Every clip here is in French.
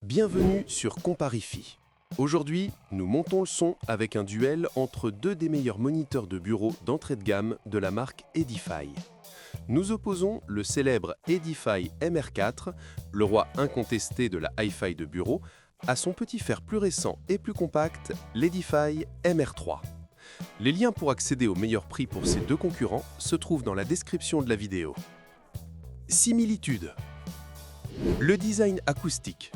Bienvenue sur Comparify. Aujourd'hui, nous montons le son avec un duel entre deux des meilleurs moniteurs de bureau d'entrée de gamme de la marque Edify. Nous opposons le célèbre Edify MR4, le roi incontesté de la hi-fi de bureau, à son petit frère plus récent et plus compact, l'Edify MR3. Les liens pour accéder au meilleur prix pour ces deux concurrents se trouvent dans la description de la vidéo. Similitudes. Le design acoustique.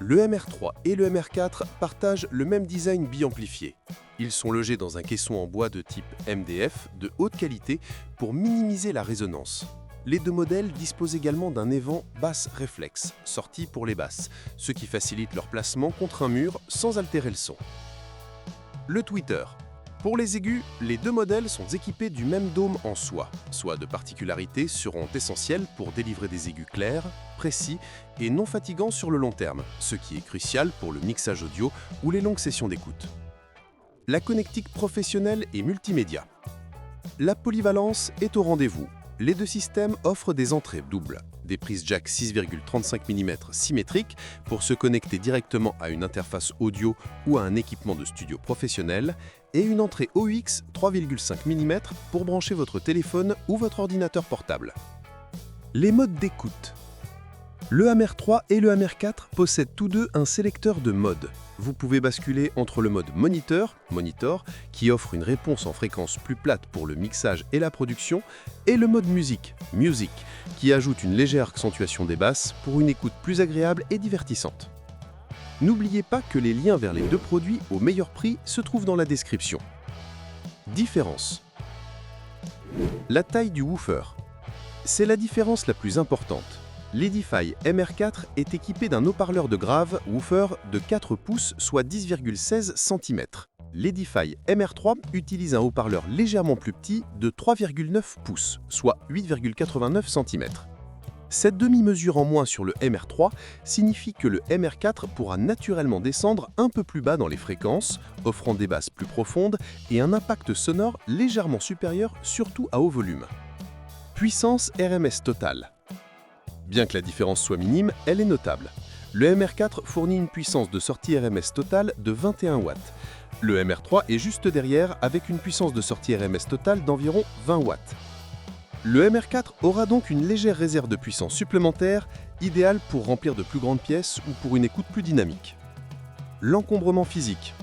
Le MR3 et le MR4 partagent le même design biamplifié. Ils sont logés dans un caisson en bois de type MDF de haute qualité pour minimiser la résonance. Les deux modèles disposent également d'un évent basse réflexe, sorti pour les basses, ce qui facilite leur placement contre un mur sans altérer le son. Le tweeter. Pour les aigus, les deux modèles sont équipés du même dôme en soie. Soit de particularités seront essentielles pour délivrer des aigus clairs, précis et non fatigants sur le long terme, ce qui est crucial pour le mixage audio ou les longues sessions d'écoute. La connectique professionnelle et multimédia. La polyvalence est au rendez-vous. Les deux systèmes offrent des entrées doubles, des prises jack 6,35 mm symétriques pour se connecter directement à une interface audio ou à un équipement de studio professionnel, et une entrée AUX 3,5 mm pour brancher votre téléphone ou votre ordinateur portable. Les modes d'écoute. Le MR3 et le MR4 possèdent tous deux un sélecteur de modes. Vous pouvez basculer entre le mode monitor, qui offre une réponse en fréquence plus plate pour le mixage et la production, et le mode music, qui ajoute une légère accentuation des basses pour une écoute plus agréable et divertissante. N'oubliez pas que les liens vers les deux produits au meilleur prix se trouvent dans la description. Différence. La taille du woofer. C'est la différence la plus importante. L'Edify MR4 est équipé d'un haut-parleur de grave woofer de 4 pouces, soit 10,16 cm. L'Edify MR3 utilise un haut-parleur légèrement plus petit de 3,9 pouces, soit 8,89 cm. Cette demi-mesure en moins sur le MR3 signifie que le MR4 pourra naturellement descendre un peu plus bas dans les fréquences, offrant des basses plus profondes et un impact sonore légèrement supérieur, surtout à haut volume. Puissance RMS totale. Bien que la différence soit minime, elle est notable. Le MR4 fournit une puissance de sortie RMS totale de 21 watts. Le MR3 est juste derrière avec une puissance de sortie RMS totale d'environ 20 watts. Le MR4 aura donc une légère réserve de puissance supplémentaire, idéale pour remplir de plus grandes pièces ou pour une écoute plus dynamique. L'encombrement physique.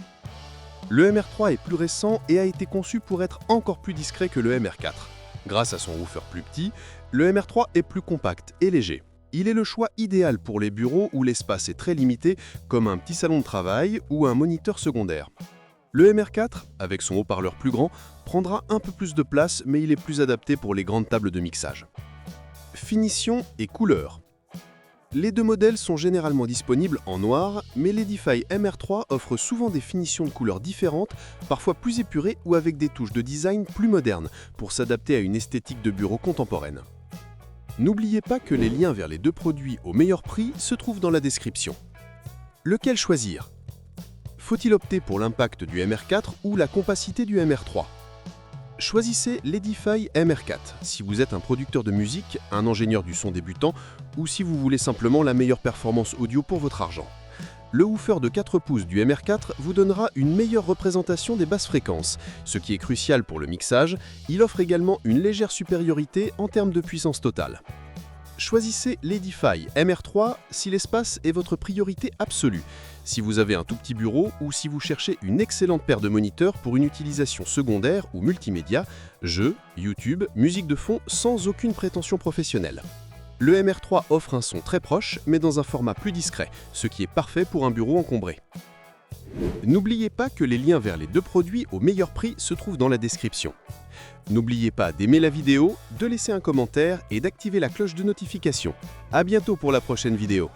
Le MR3 est plus récent et a été conçu pour être encore plus discret que le MR4. Grâce à son woofer plus petit, le MR3 est plus compact et léger. Il est le choix idéal pour les bureaux où l'espace est très limité, comme un petit salon de travail ou un moniteur secondaire. Le MR4, avec son haut-parleur plus grand, prendra un peu plus de place, mais il est plus adapté pour les grandes tables de mixage. Finition et couleur. Les deux modèles sont généralement disponibles en noir, mais l'Edify MR3 offre souvent des finitions de couleurs différentes, parfois plus épurées ou avec des touches de design plus modernes, pour s'adapter à une esthétique de bureau contemporaine. N'oubliez pas que les liens vers les deux produits au meilleur prix se trouvent dans la description. Lequel choisir ? Faut-il opter pour l'impact du MR4 ou la compacité du MR3 ? Choisissez l'Edify MR4 si vous êtes un producteur de musique, un ingénieur du son débutant ou si vous voulez simplement la meilleure performance audio pour votre argent. Le woofer de 4 pouces du MR4 vous donnera une meilleure représentation des basses fréquences, ce qui est crucial pour le mixage. Il offre également une légère supériorité en termes de puissance totale. Choisissez l'Edify MR3 si l'espace est votre priorité absolue, si vous avez un tout petit bureau ou si vous cherchez une excellente paire de moniteurs pour une utilisation secondaire ou multimédia, jeux, YouTube, musique de fond sans aucune prétention professionnelle. Le MR3 offre un son très proche mais dans un format plus discret, ce qui est parfait pour un bureau encombré. N'oubliez pas que les liens vers les deux produits au meilleur prix se trouvent dans la description. N'oubliez pas d'aimer la vidéo, de laisser un commentaire et d'activer la cloche de notification. À bientôt pour la prochaine vidéo.